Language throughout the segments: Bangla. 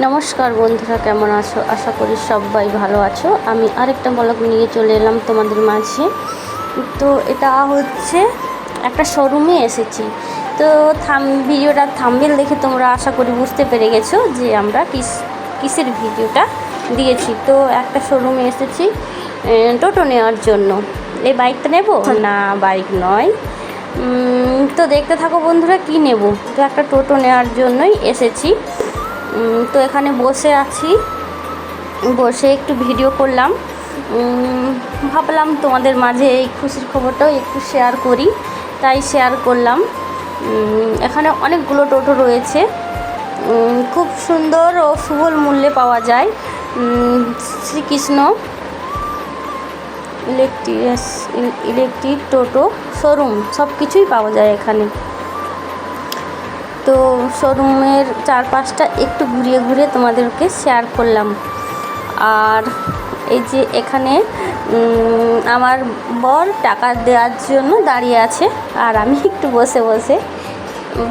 নমস্কার বন্ধুরা, কেমন আছো? আশা করি সবাই ভালো আছো। আমি আরেকটা ব্লগ নিয়ে চলে এলাম তোমাদের মাঝে। তো এটা হচ্ছে একটা শোরুমে এসেছি। তো ভিডিওটার থাম্বনেল দেখে তোমরা আশা করি বুঝতে পেরে গেছো যে আমরা কিসের ভিডিওটা দিয়েছি। তো একটা শোরুমে এসেছি টোটো নেওয়ার জন্য। এই বাইকটা নেব না, বাইক নয়। তো দেখতে থাকো বন্ধুরা কি নেব। তো একটা টোটো নেওয়ার জন্যই এসেছি। তো এখানে বসে আছি, বসে একটু ভিডিও করলাম। ভাবলাম তোমাদের মাঝে এই খুশির খবরটাও একটু শেয়ার করি, তাই শেয়ার করলাম। এখানে অনেকগুলো টোটো রয়েছে, খুব সুন্দর ও সুলভ মূল্যে পাওয়া যায়। শ্রীকৃষ্ণ ইলেকট্রিক টোটো শোরুম সব কিছুই পাওয়া যায় এখানে। তো শোরুমের চারপাশটা একটু ঘুরিয়ে ঘুরিয়ে তোমাদেরকে শেয়ার করলাম। আর এই যে এখানে আমার বর টাকা দেওয়ার জন্য দাঁড়িয়ে আছে, আর আমি একটু বসে বসে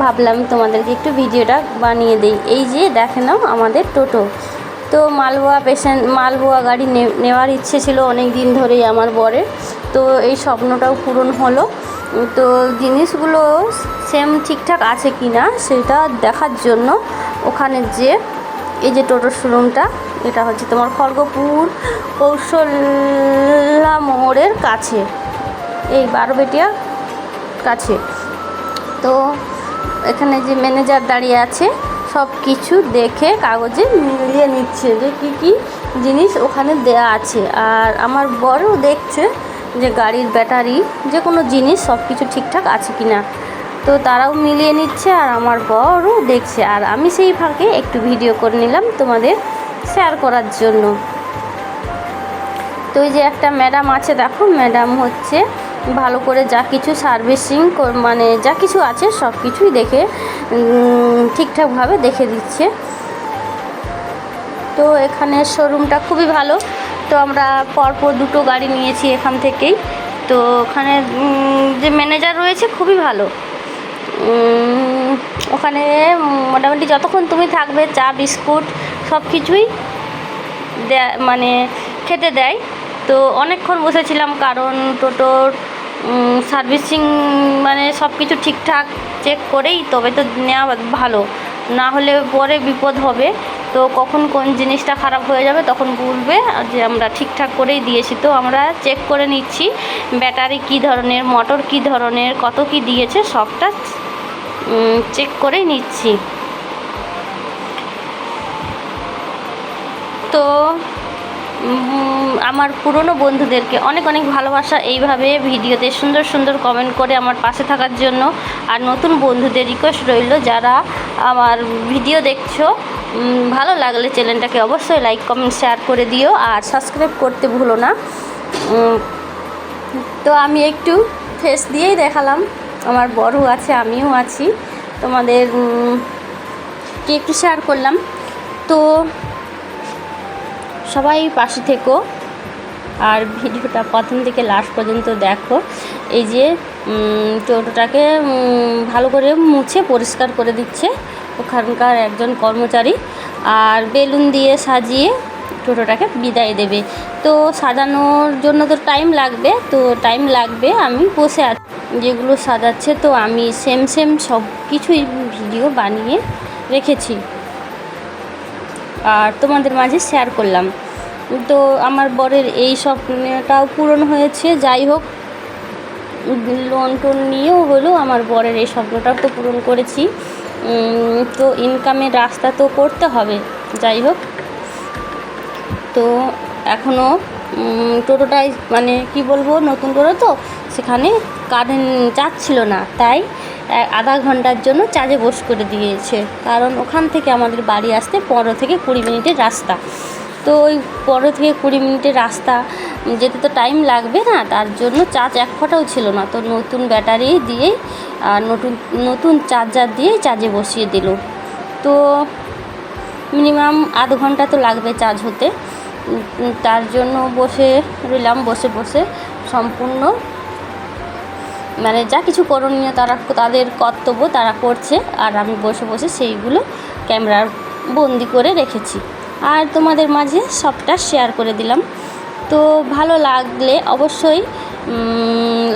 ভাবলাম তোমাদেরকে একটু ভিডিওটা বানিয়ে দিই। এই যে দেখে নাও আমাদের টোটো। তো মালবোয়া গাড়ি নেওয়ার ইচ্ছে ছিল অনেক দিন ধরেই আমার বরের। তো এই স্বপ্নটাও পূরণ হলো। তো জিনিসগুলো সেম ঠিকঠাক আছে কি না সেটা দেখার জন্য ওখানে যে এই যে টোটোর শোরুমটা, এটা হচ্ছে তোমার খড়গপুর কৌশল্যা মোড়ের কাছে, এই 12বেটিয়া কাছে। তো এখানে যে ম্যানেজার দাঁড়িয়ে আছে সব কিছু দেখে কাগজে মিলিয়ে নিচ্ছে যে কী কী জিনিস ওখানে দেয়া আছে। আর আমার বড়ও দেখছে যে গাড়ির ব্যাটারি যে কোনো জিনিস সব কিছু ঠিকঠাক আছে কি না। তো তারাও মিলিয়ে নিচ্ছে আর আমার বড়ও দেখছে, আর আমি সেই ফাঁকে একটু ভিডিও করে নিলাম তোমাদের শেয়ার করার জন্য। তো এই যে একটা ম্যাডাম আছে, দেখো ম্যাডাম হচ্ছে ভালো করে যা কিছু সার্ভিসিং মানে যা কিছু আছে সব কিছুই দেখে ঠিকঠাকভাবে দেখে দিচ্ছে। তো এখানে শোরুমটা খুবই ভালো। তো আমরা পরপর দুটো গাড়ি নিয়েছি এখান থেকেই। তো ওখানে যে ম্যানেজার রয়েছে খুবই ভালো। ওখানে মোটামুটি যতক্ষণ তুমি থাকবে চা বিস্কুট সব কিছুই মানে খেতে দেয়। তো অনেকক্ষণ বসেছিলাম, কারণ টোটোর সার্ভিসিং মানে সব কিছু ঠিকঠাক চেক করেই তবে তো নেওয়া ভালো, না হলে পরে বিপদ হবে। তো কখন কোন জিনিসটা খারাপ হয়ে যাবে তখন বলবে যে আমরা ঠিকঠাক করেই দিয়েছি। তো আমরা চেক করে নিচ্ছি ব্যাটারি কী ধরনের, মোটর কী ধরনের, কত কি দিয়েছে সবটা চেক করে নিচ্ছি। তো আমার পুরনো বন্ধুদেরকে অনেক অনেক ভালোবাসা, এইভাবে ভিডিওতে সুন্দর সুন্দর কমেন্ট করে আমার পাশে থাকার জন্য। আর নতুন বন্ধুদের রিকোয়েস্ট রইল, যারা আমার ভিডিও দেখছো ভালো লাগলে চ্যানেলটাকে অবশ্যই লাইক কমেন্ট শেয়ার করে দিও, আর সাবস্ক্রাইব করতে ভুলো না। তো আমি একটু ফেস দিয়েই দেখালাম, আমার বড় আছে আমিও আছি, তোমাদের একটু শেয়ার করলাম। তো সবাই পাশে থেকো আর ভিডিওটা প্রথম থেকে লাস্ট পর্যন্ত দেখো। এই যে টোটোটাকে ভালো করে মুছে পরিষ্কার করে দিচ্ছে ওখানকার একজন কর্মচারী, আর বেলুন দিয়ে সাজিয়ে টোটোটাকে বিদায় দেবে। তো সাজানোর জন্য তো টাইম লাগবে, আমি বসে আছি যেগুলো সাজাচ্ছে। তো আমি সেম সব কিছুই ভিডিও বানিয়ে রেখেছি আর তোমাদের মাঝে শেয়ার করলাম। তো আমার বরের এই স্বপ্নটাও পূরণ হয়েছে। যাই হোক, লোন টোন নিয়েও হলেও আমার বরের এই স্বপ্নটাও তো পূরণ করেছি। তো ইনকামের রাস্তা তো করতে হবে। যাই হোক, তো এখনও টোটোটাই মানে কি বলবো, নতুন টোটো তো সেখানে কারেন্ট চার্জ ছিল না, তাই আধা ঘন্টার জন্য চার্জে বস করে দিয়েছে। কারণ ওখান থেকে আমাদের বাড়ি আসতে 15 থেকে 20 মিনিটের রাস্তা। তো ওই 15 থেকে 20 মিনিটের রাস্তা যেতে তো টাইম লাগবে না, তার জন্য চার্জ এক ফোঁটাও ছিল না। তো নতুন ব্যাটারি দিয়েই আর নতুন চার্জার দিয়েই চার্জে বসিয়ে দিল। তো মিনিমাম আধ ঘন্টা তো লাগবে চার্জ হতে। তার জন্য বসে রইলাম, বসে সম্পূর্ণ মানে যা কিছু করণীয় তাদের কর্তব্য তারা করছে, আর আমি বসে সেইগুলো ক্যামেরার বন্দি করে রেখেছি, আর তোমাদের মাঝে সবটা শেয়ার করে দিলাম। তো ভালো লাগলে অবশ্যই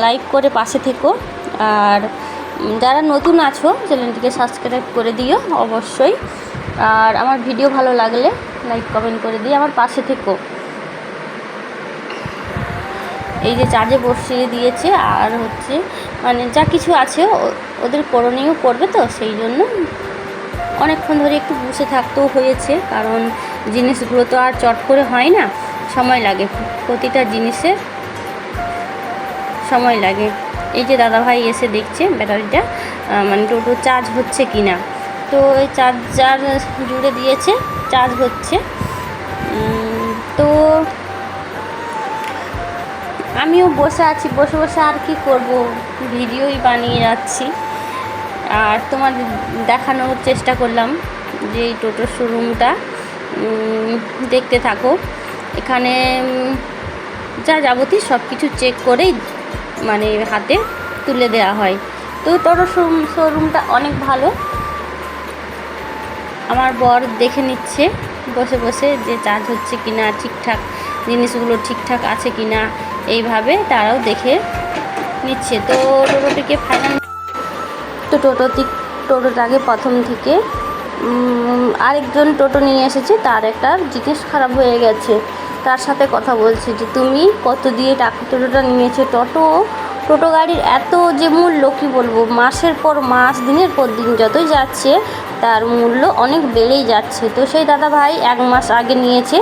লাইক করে পাশে থেকো, আর যারা নতুন আছো চ্যানেলটিকে সাবস্ক্রাইব করে দিও অবশ্যই। আর আমার ভিডিও ভালো লাগলে লাইক কমেন্ট করে দিয়ে আমার পাশে থেকো। এই যে চার্জে বসিয়ে দিয়েছে, আর হচ্ছে মানে যা কিছু আছে ওদের করণীয় করবে, তো সেই জন্য অনেকক্ষণ ধরে একটু বসে থাকতেও হয়েছে, কারণ জিনিসগুলো তো আর চট করে হয় না, সময় লাগে, প্রতিটা জিনিসের সময় লাগে। এই যে দাদাভাই এসে দেখছে ব্যাটারিটা মানে টোটো চার্জ হচ্ছে কি না, তো এই চার্জার জুড়ে দিয়েছে, চার্জ হচ্ছে। তো আমিও বসে আছি, বসে বসে আর কি করব, ভিডিওই বানিয়ে যাচ্ছি। আর তোমার দেখানোর চেষ্টা করলাম যে এই টোটোর শোরুমটা, দেখতে থাকো। এখানে যা যাবতীয় সব কিছু চেক করেই মানে হাতে তুলে দেওয়া হয়। তো টোটোর শোরুমটা অনেক ভালো। আমার বর দেখে নিচ্ছে বসে বসে যে চার্জ হচ্ছে কি না, ঠিকঠাক জিনিসগুলো ঠিকঠাক আছে কি না, এইভাবে তারাও দেখে নিচ্ছে। তো টোটোটিকে ফাইনাল, তো টোটোটাকে প্রথম থেকে আরেকজন টোটো নিয়ে এসেছে, তার একটা জিনিস খারাপ হয়ে গেছে। তার সাথে কথা বলছে যে তুমি কত দিয়ে টাকা টোটোটা নিয়েছো। টোটো গাড়ির এত যে মূল্য কী বলবো, মাসের পর মাস দিনের পর দিন যতই যাচ্ছে তার মূল্য অনেক বেড়েই যাচ্ছে। তো সেই দাদা ভাই 1 মাস আগে নিয়েছে,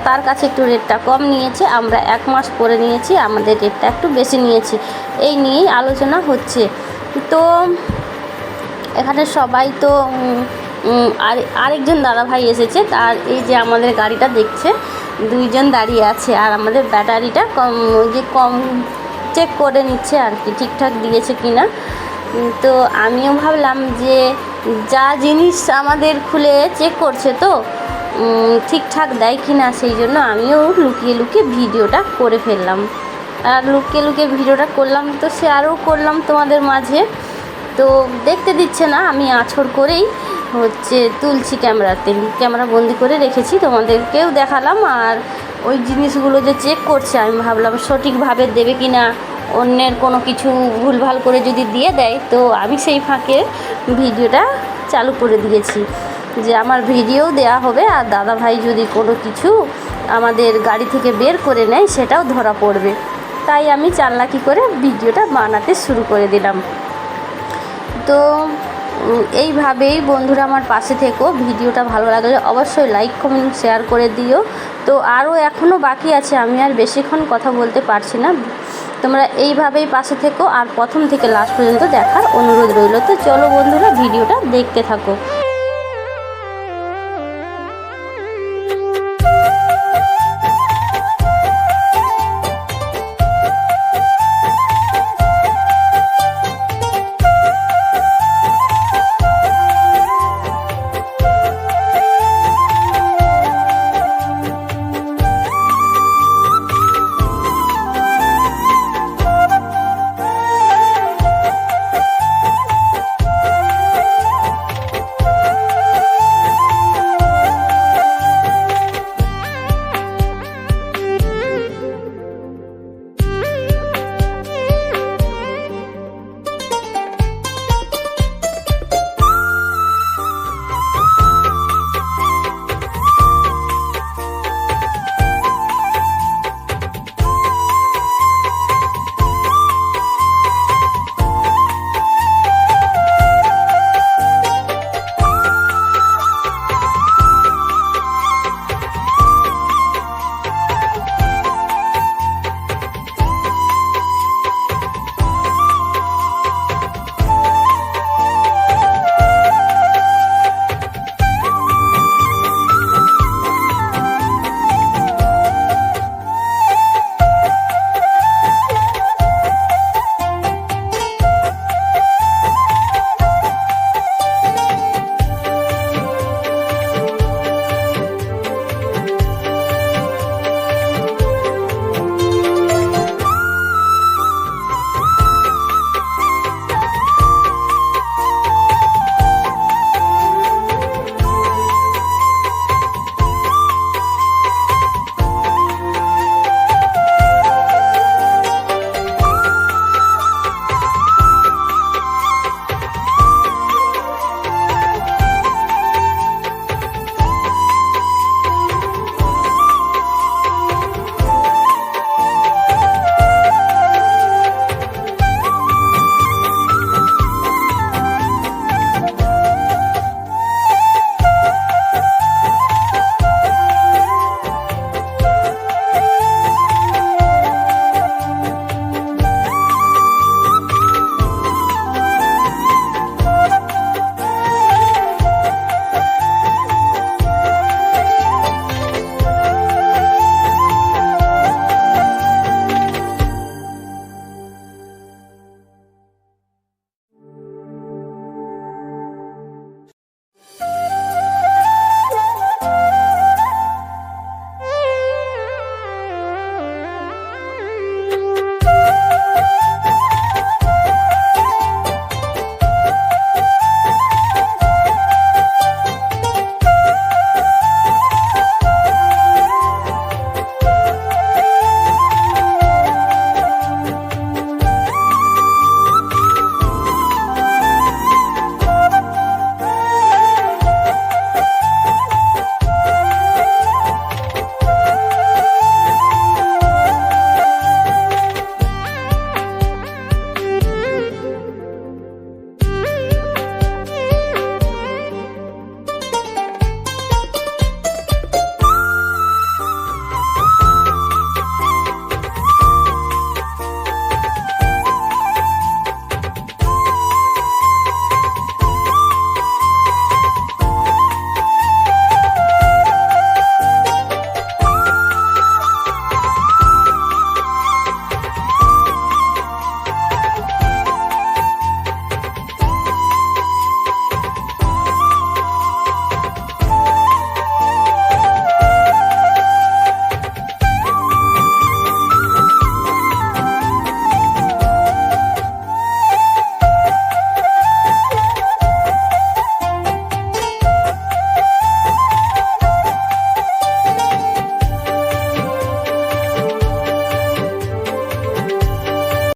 তার কাছে একটু রেটটা কম নিয়েছে, আমরা 1 মাস পরে নিয়েছি, আমাদের রেটটা একটু বেশি নিয়েছি, এই নিয়েই আলোচনা হচ্ছে। তো এখানে সবাই তো আরেকজন দাদাভাই এসেছে, তার এই যে আমাদের গাড়িটা দেখছে, 2 জন দাঁড়িয়ে আছে, আর আমাদের ব্যাটারিটা কম চেক করে নিচ্ছে আর কি, ঠিকঠাক দিয়েছে কি না। তো আমিও ভাবলাম যে যা জিনিস আমাদের খুলে চেক করছে তো ঠিকঠাক দেয় কি না, সেই জন্য আমিও লুকিয়ে লুকিয়ে ভিডিওটা করে ফেললাম। আর লুকিয়ে লুকিয়ে ভিডিওটা করলাম, তো শেয়ারও করলাম তোমাদের মাঝে। তো দেখতে দিচ্ছে না, আমি আঁচড় করেই হচ্ছে তুলছি, ক্যামেরা বন্দি করে রেখেছি, তোমাদেরকেও দেখালাম। আর ওই জিনিসগুলো যে চেক করছে, আমি ভাবলাম সঠিকভাবে দেবে কি না, অন্যের কোনো কিছু ভুলভাল করে যদি দিয়ে দেয়, তো আমি সেই ফাঁকে ভিডিওটা চালু করে দিয়েছি যে আমার ভিডিও দেয়া হবে, আর দাদাভাই যদি কোনো কিছু আমাদের গাড়ি থেকে বের করে নেয় সেটাও ধরা পড়বে। তাই আমি চালাকি করে ভিডিওটা বানাতে শুরু করে দিলাম। তো এইভাবেই বন্ধুরা আমার পাশে থেকো, ভিডিওটা ভালো লাগলে অবশ্যই লাইক কমেন্ট শেয়ার করে দিও। তো আরও এখনও বাকি আছে, আমি আর বেশিক্ষণ কথা বলতে পারছি না, তোমরা এইভাবেই পাশে থেকো, আর প্রথম থেকে লাস্ট পর্যন্ত দেখার অনুরোধ রইল। তো চলো বন্ধুরা ভিডিওটা দেখতে থাকো।